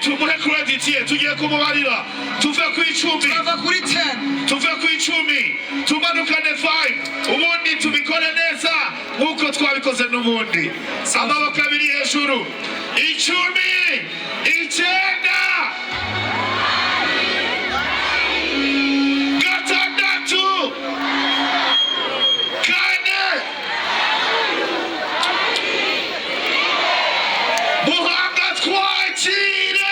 tumuhe credit ye tugiye kumubarira tuve ku icumi tumanukane 5 ubundi tubikore neza nkuko twabikoze n'ubundi amaboko abiri hejuru 10 9 gatandatu kane Muhanga twakire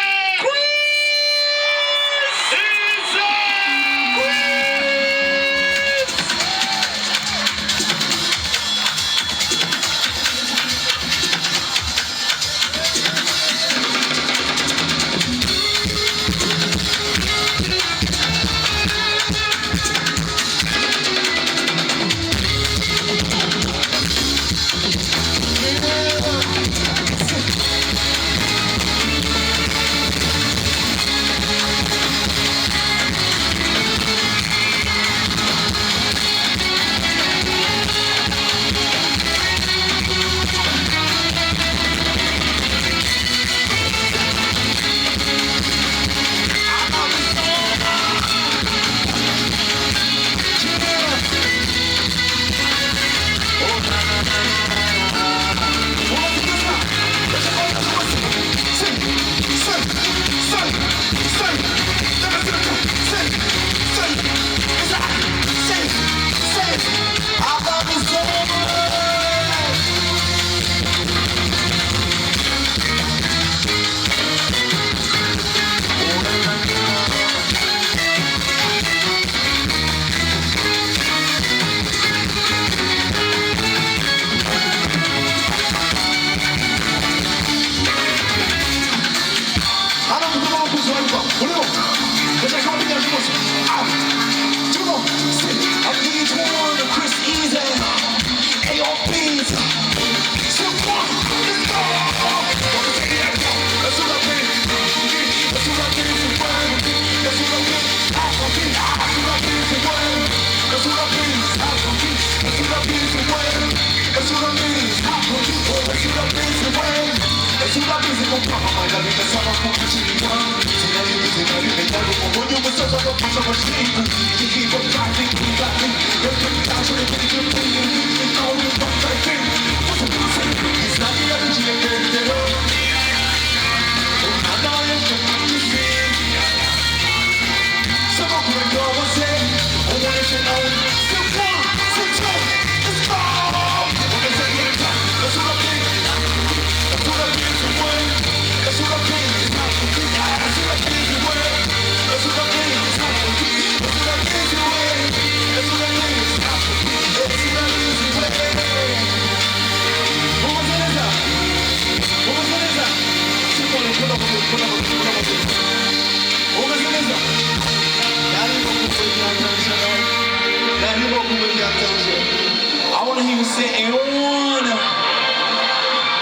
I want to hear you say on.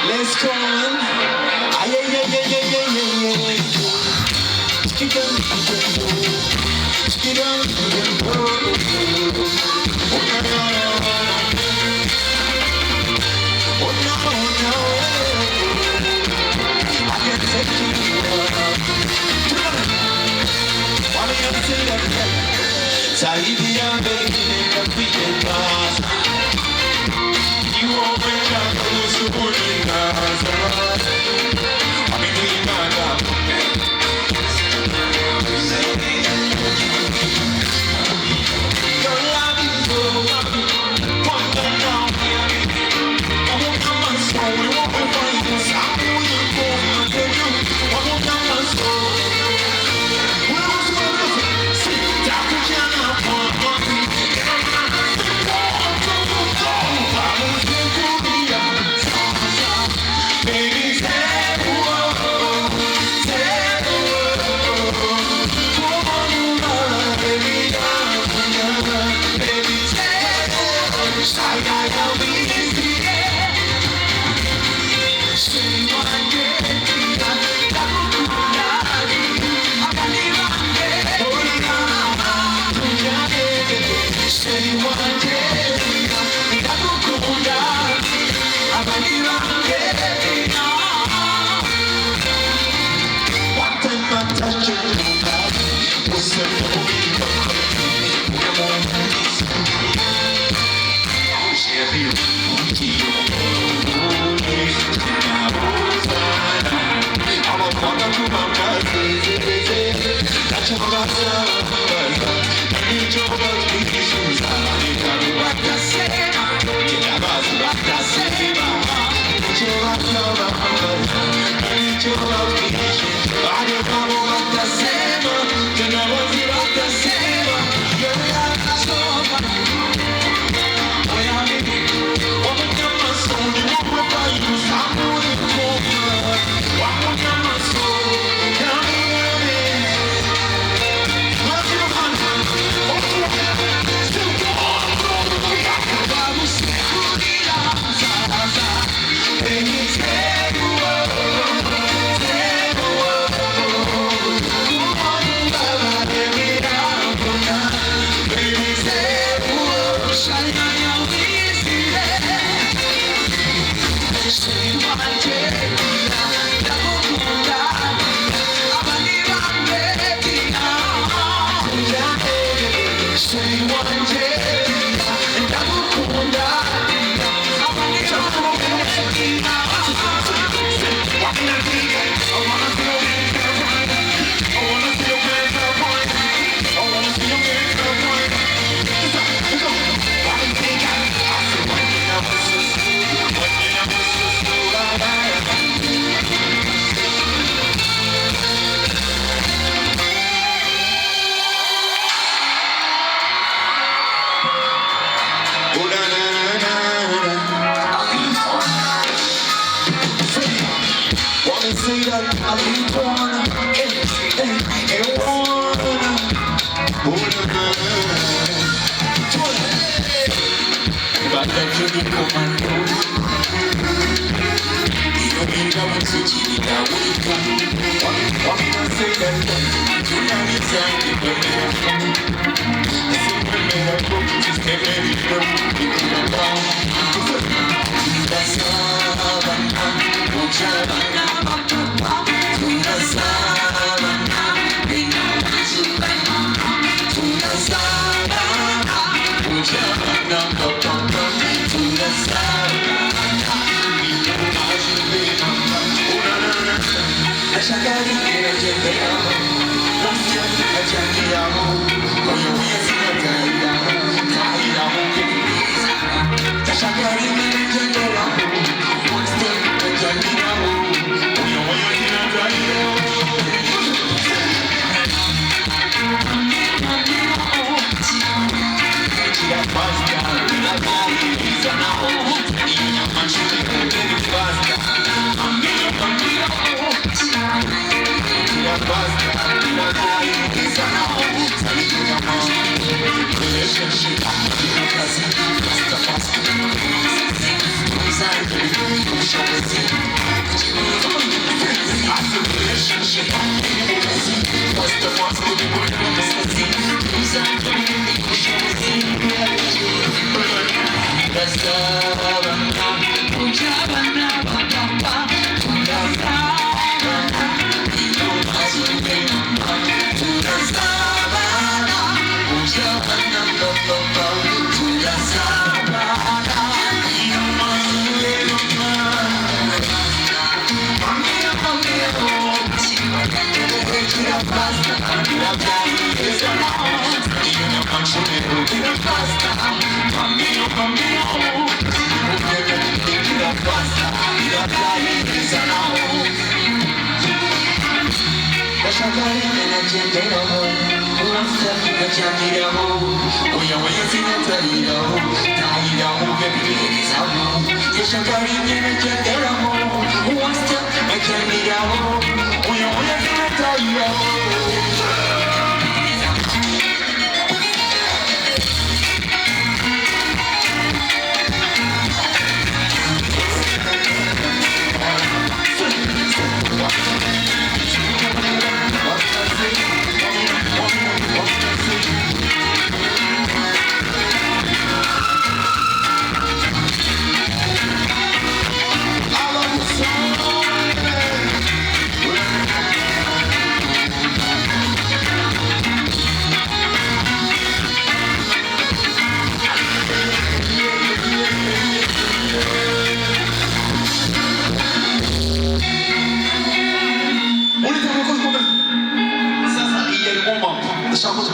Let's go on. Ah, yeah, yeah, yeah, yeah, yeah, yeah, yeah. Keep on, keep on, keep on. Oh no, oh no. I can't take you. Why do you say that? Saidia baby, kapite casa. You open up those who put in casa. I mean, we got your love is so happy. One down down here. I won't come my soul. We won't be fighting. I'm going to go. I tell you. I won't come my soul. Baby,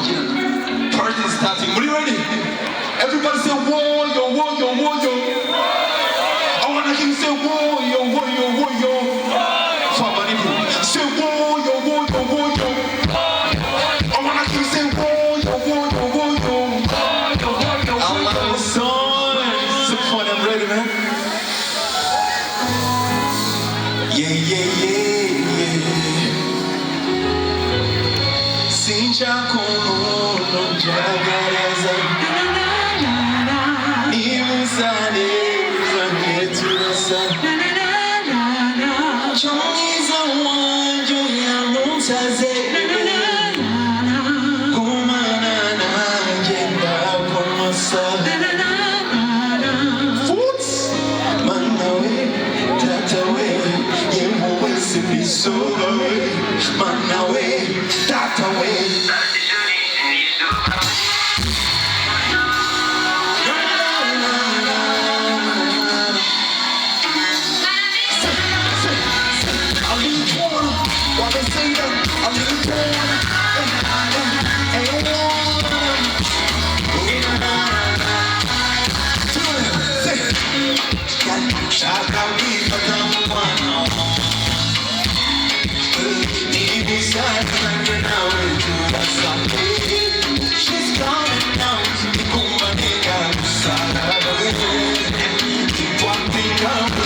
Party is starting. Are you ready? Everybody say warrior, warrior, warrior. I wanna hear you say warrior, warrior, warrior. Say warrior, warrior, warrior. I wanna hear you say warrior, warrior, warrior. I love this song. So fun, I'm ready, man. Yeah, yeah, yeah, yeah. Sinja como no jagareza. Imusane, usane turasa. Choniza wanjo ya mutaze. Kumana na agenda komasa. Foots, manawe, tatawe, yemuwe sibiso. Manawe, tatawe. She's coming down to the Kumanega one thing I'm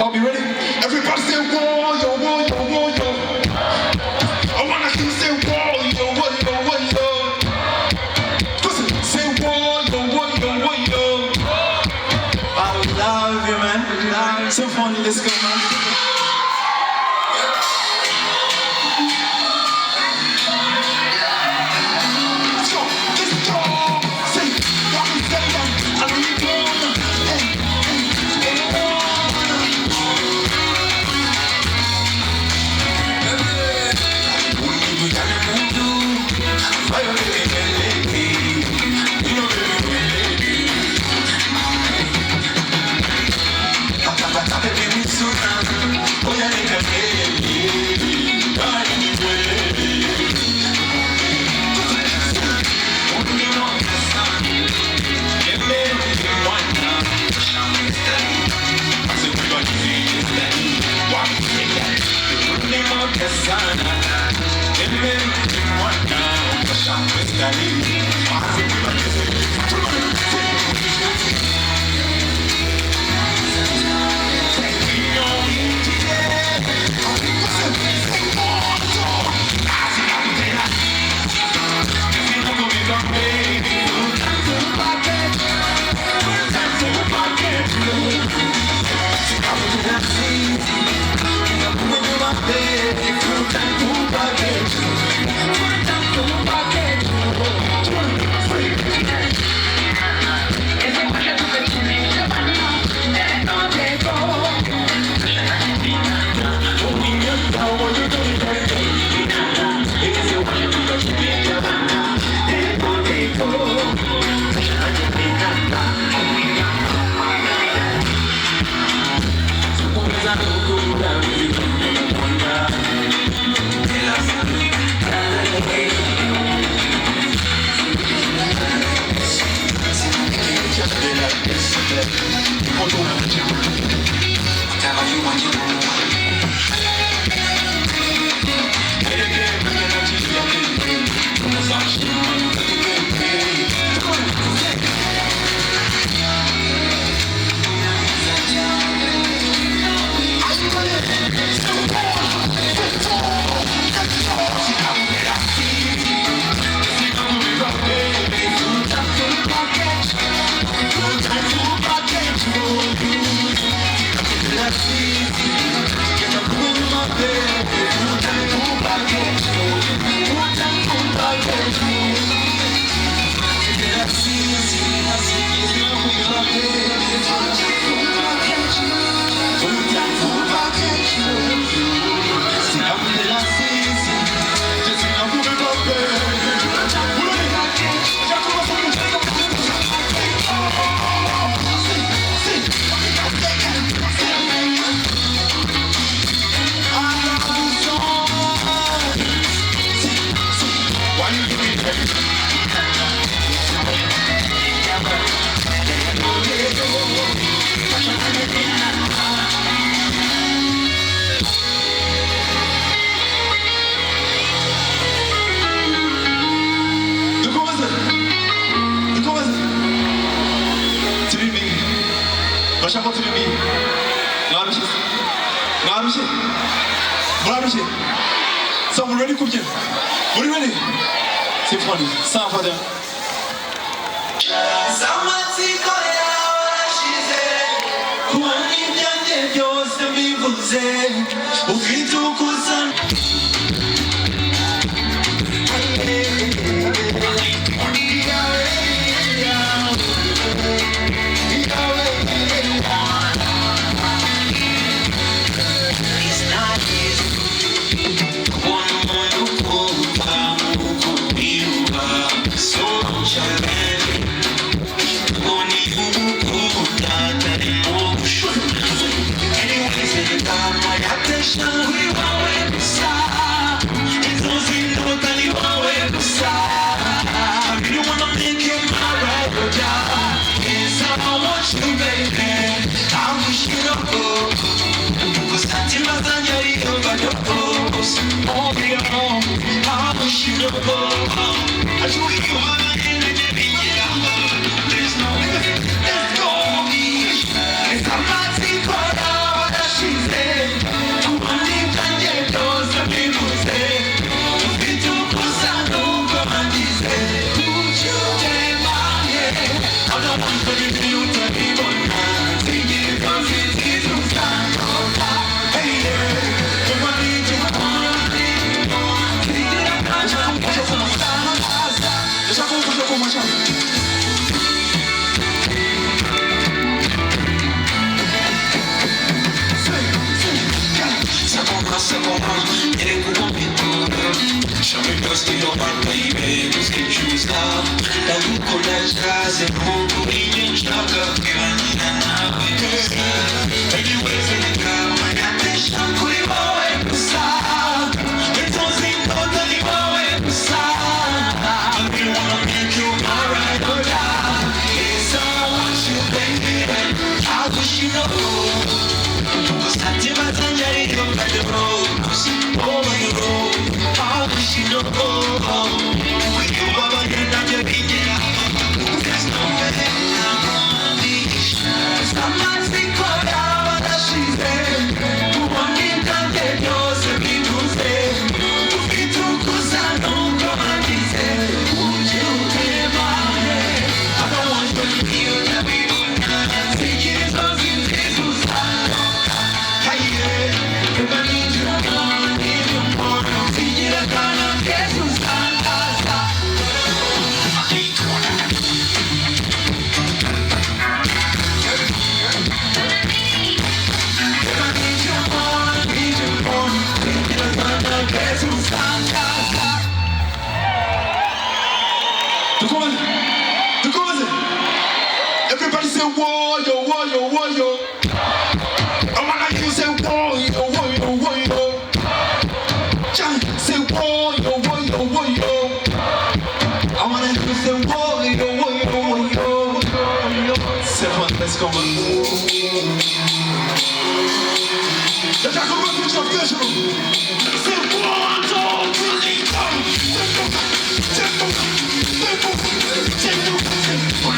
I'll be ready. Everybody say warrior, warrior, warrior. I wanna hear you say warrior, warrior, warrior. Listen, say warrior, warrior, warrior. I love you, man. So fun, let's go, man. Başak oturuyor bir. Narmışız. Narmışız. Narmışız. So we're ready cooking. What are you ready? C'est funny. Sans pas de. Oh, Everybody say warrior, warrior, warrior. I wanna hear you say warrior, warrior, warrior. Giant, say warrior, warrior, warrior. I wanna hear you say warrior, warrior, warrior. Seven, let's go. Let's go back to the official. Say 1, 2, 3, go. Tempo, tempo, tempo, tempo.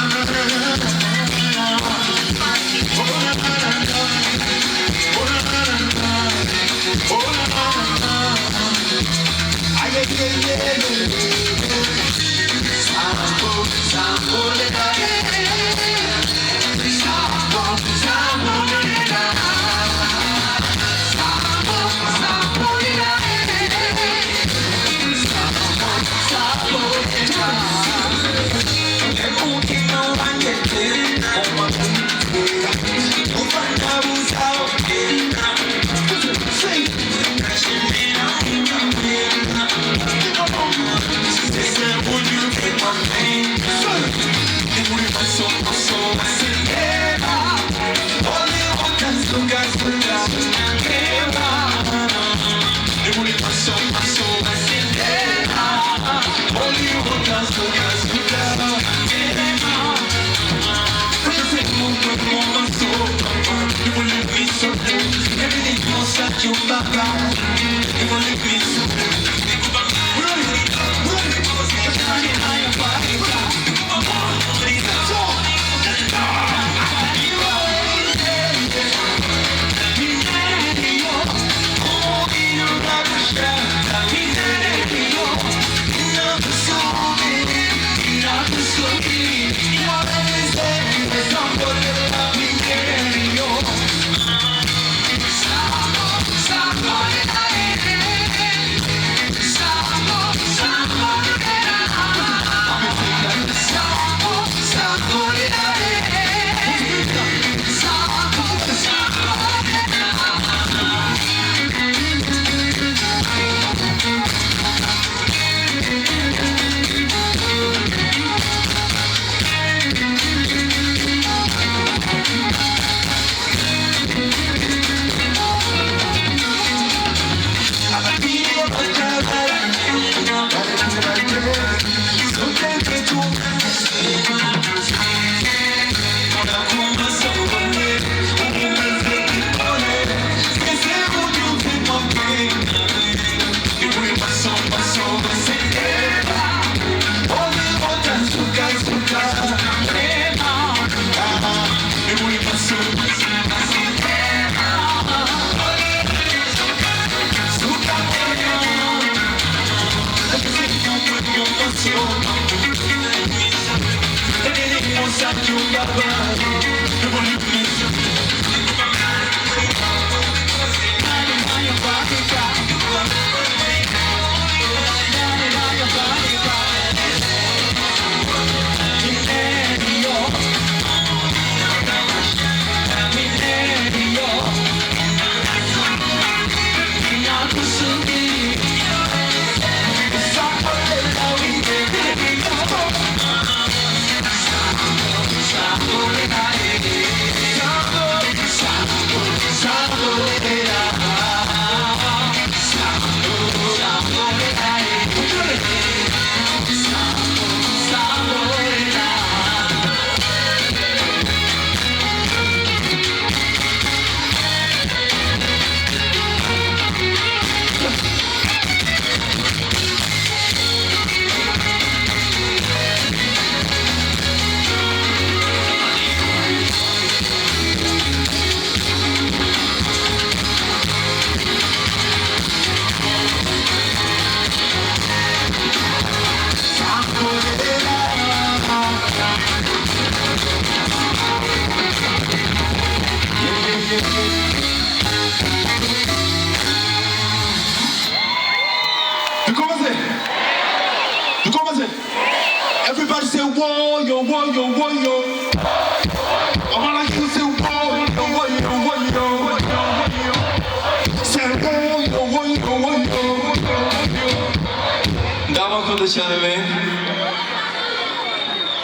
Damen van de Channeling.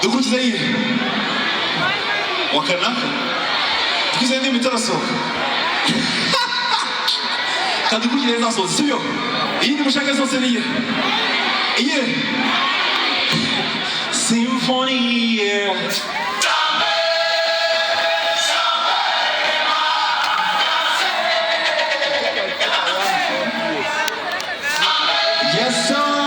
De goed zijn hier. Wakana? De goed zijn niet met zo. Kan de goed zijn dat zo? Zie je? Hier moet je kijken zo zijn hier. Hier. Symphony. Yes, sir.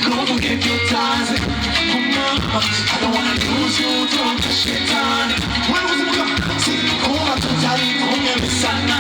Don't forget your ties. Oh mama, I don't wanna lose you. Don't touch your time. When was it come? See, come on, don't tell you, come here, Miss Anna.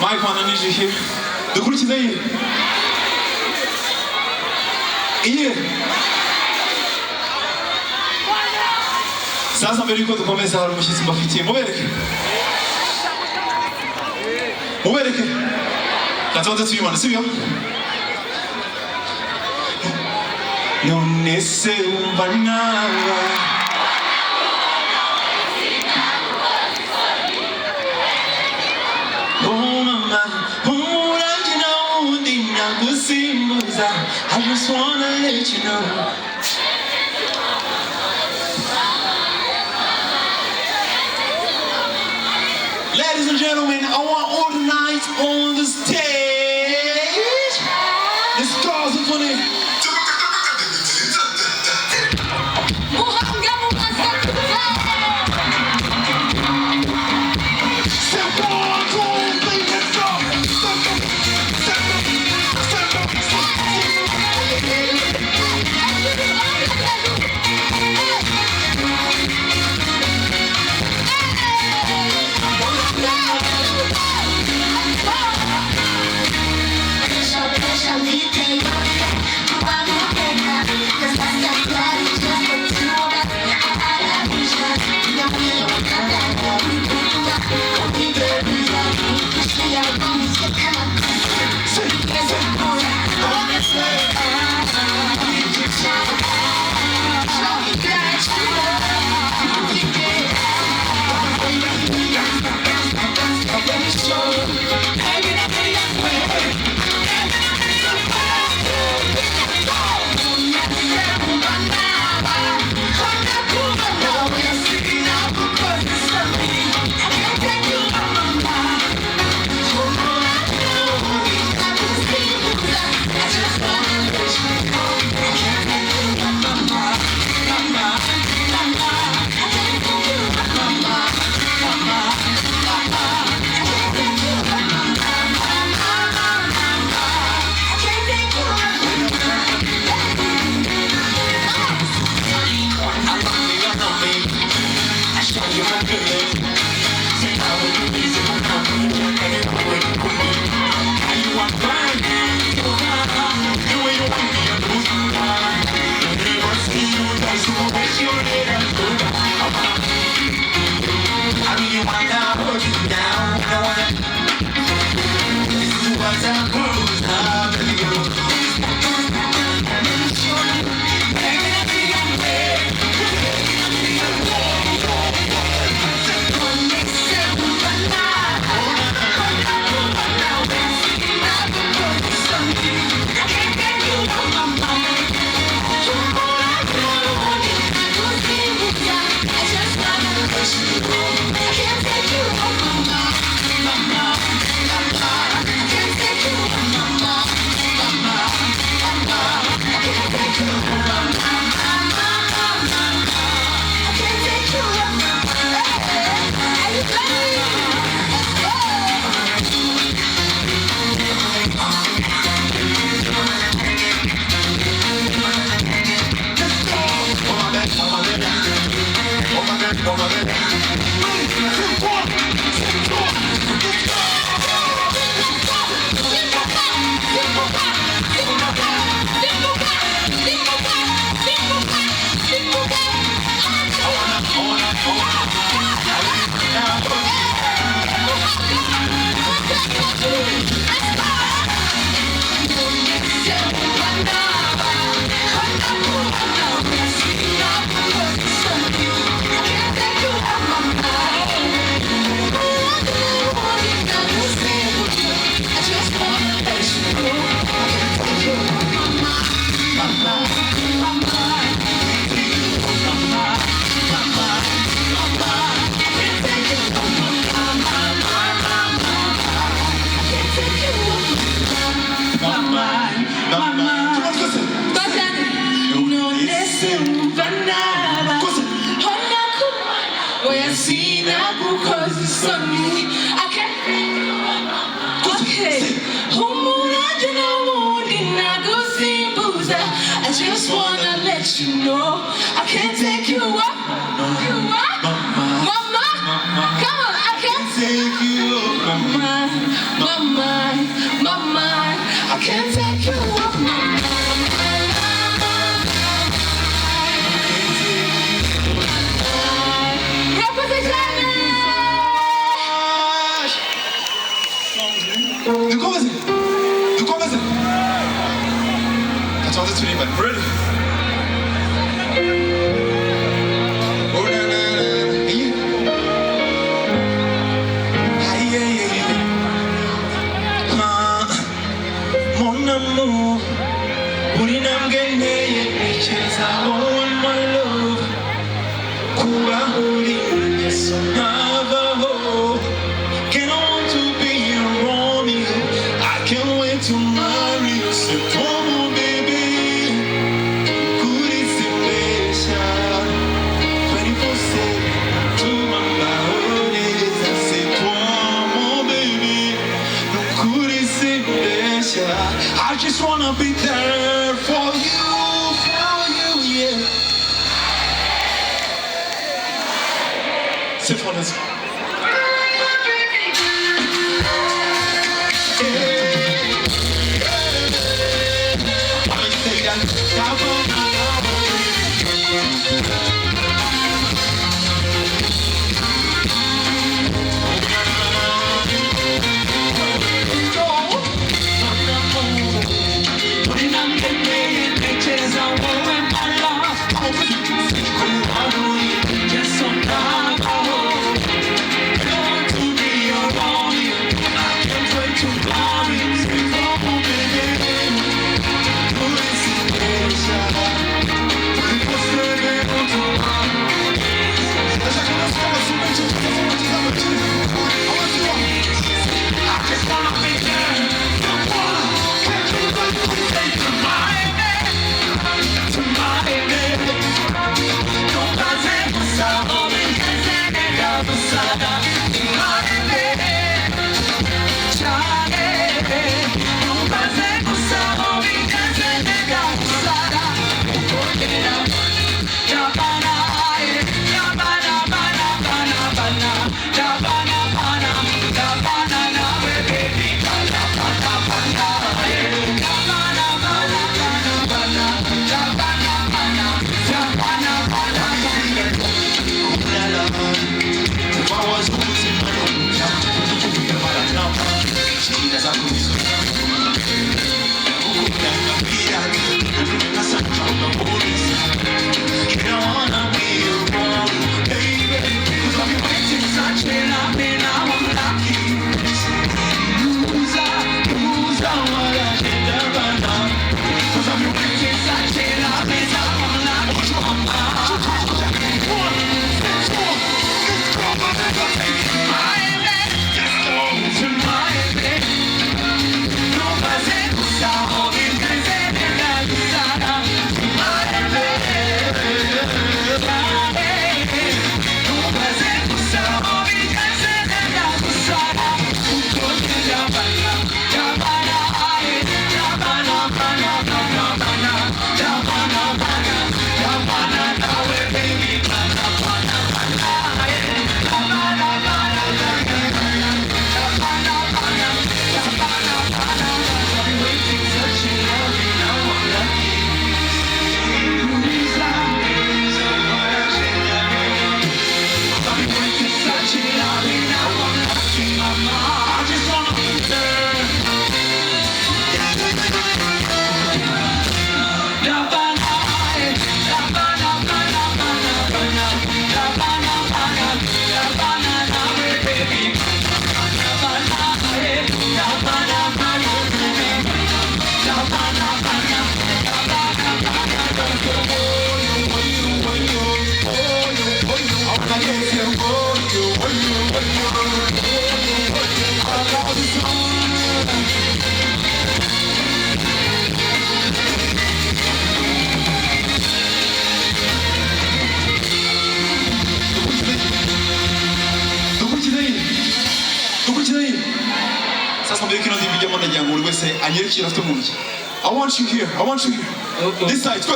Mike man, I need you here. The groetjes aan je. Hier. Sasa mbele yuko tukomeza hali mshitsi mafitie. Mubereke. Mubereke. Katoza tuyimana, sibyo? None se umva nawe let you know. Ladies and gentlemen, I want all the nights on the stage. Let's go, symphony. I just wanna let you know I can't take you up. You up? Mama? Come on, I can't take you up. My mind, I can't take you up. 누구 하면서 같이 와서 주님만 ready. Mon amour, 우리 남긴 내 chance I want my love. Kuba holding yes Navajo. Can I want to be a Romeo? I can't wait to marry you. So come on, baby. Could it be special? 24/7 to my body. I say, come on, baby. No, could it be special? I just wanna be there for you, yeah. Symphonies. Sasa mbeki ndio bibi mwana jangu uliwese anyeriki rafto munji. I want you here. I want you here. This side. Go.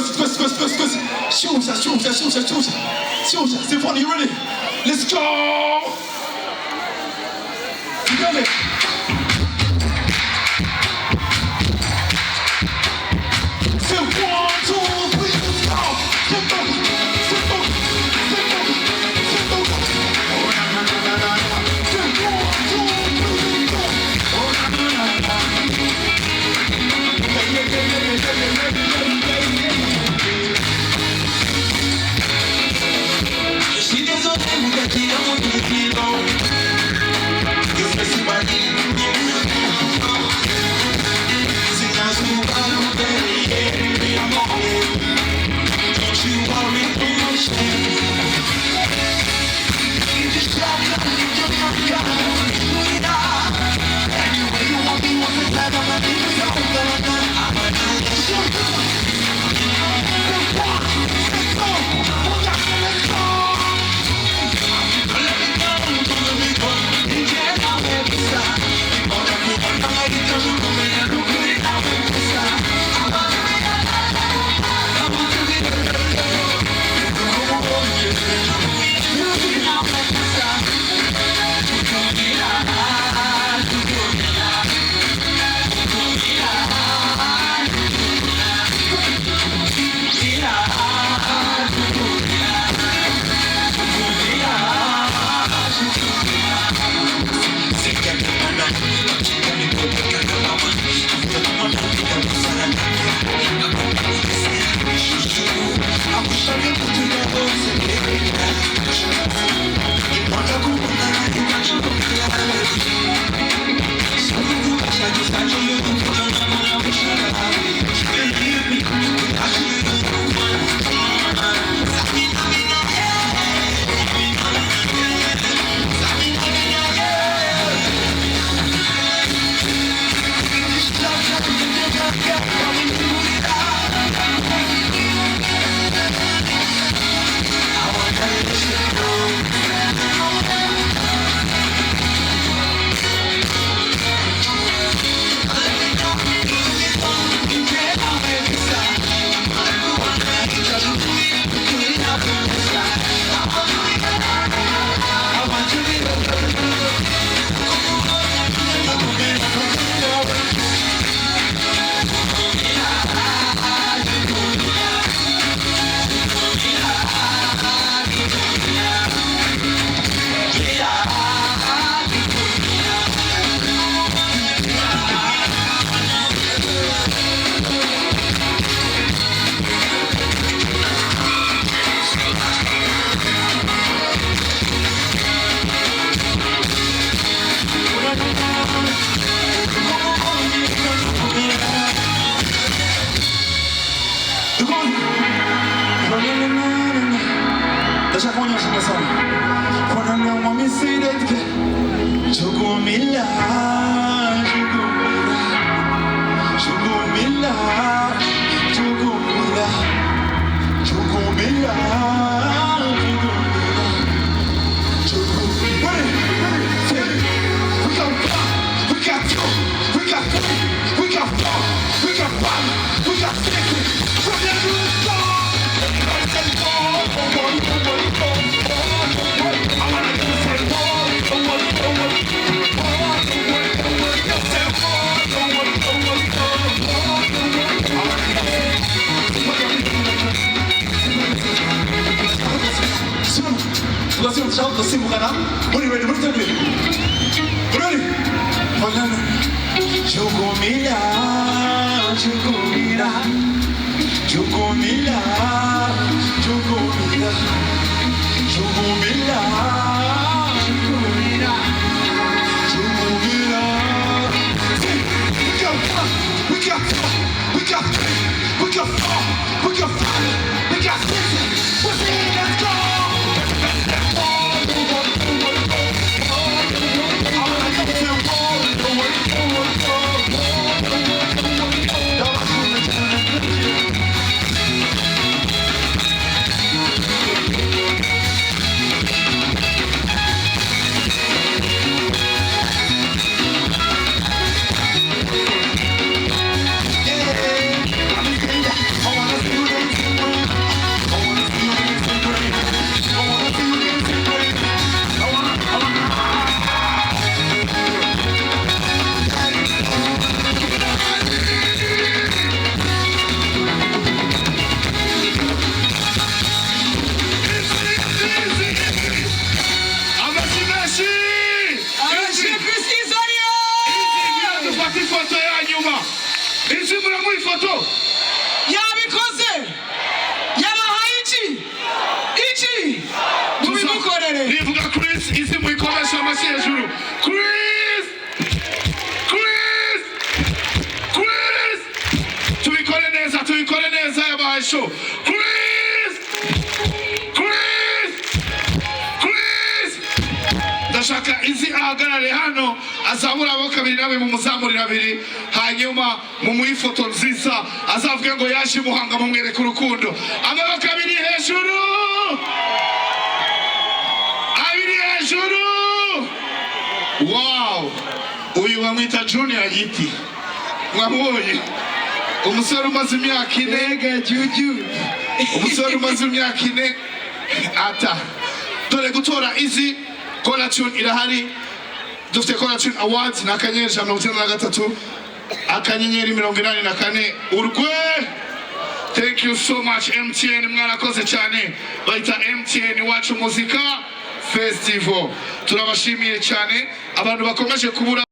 Shoot. Symphony, you ready? Let's go. You got it. So 1, 2, 3, let's go. Simple. Je suis désolé, mon gars, qui a mon téléphone. Je fais si mal. ifoto yabikoze yabahaye iki mubimukorere rivuga Chris izi muyikomesha amashyi hejuru Chris tubikore neza yabahaye show Chris ndashaka izi ahagarare hano azamura amaboko abiri nawe mumuzamurira abiri hanyuma mumuhe ifoto nziza azavuge ngo yaje Muhanga mumwereke urukundo amaboko abiri hejuru wow uyu bamwita Junior Giti mwabonye umusore umaze imyaka 4 juju umusore umaze imyaka 4 ata dore gutora izi Kora Tune irahari dufite Kora Tune Awards na akanyenyeri 93 akanyenyeri 84 urwe. Thank you so much MTN mwarakoze cyane baita MTN Iwacu Muzika Festival turabashimiye cyane abantu bakomeje kubura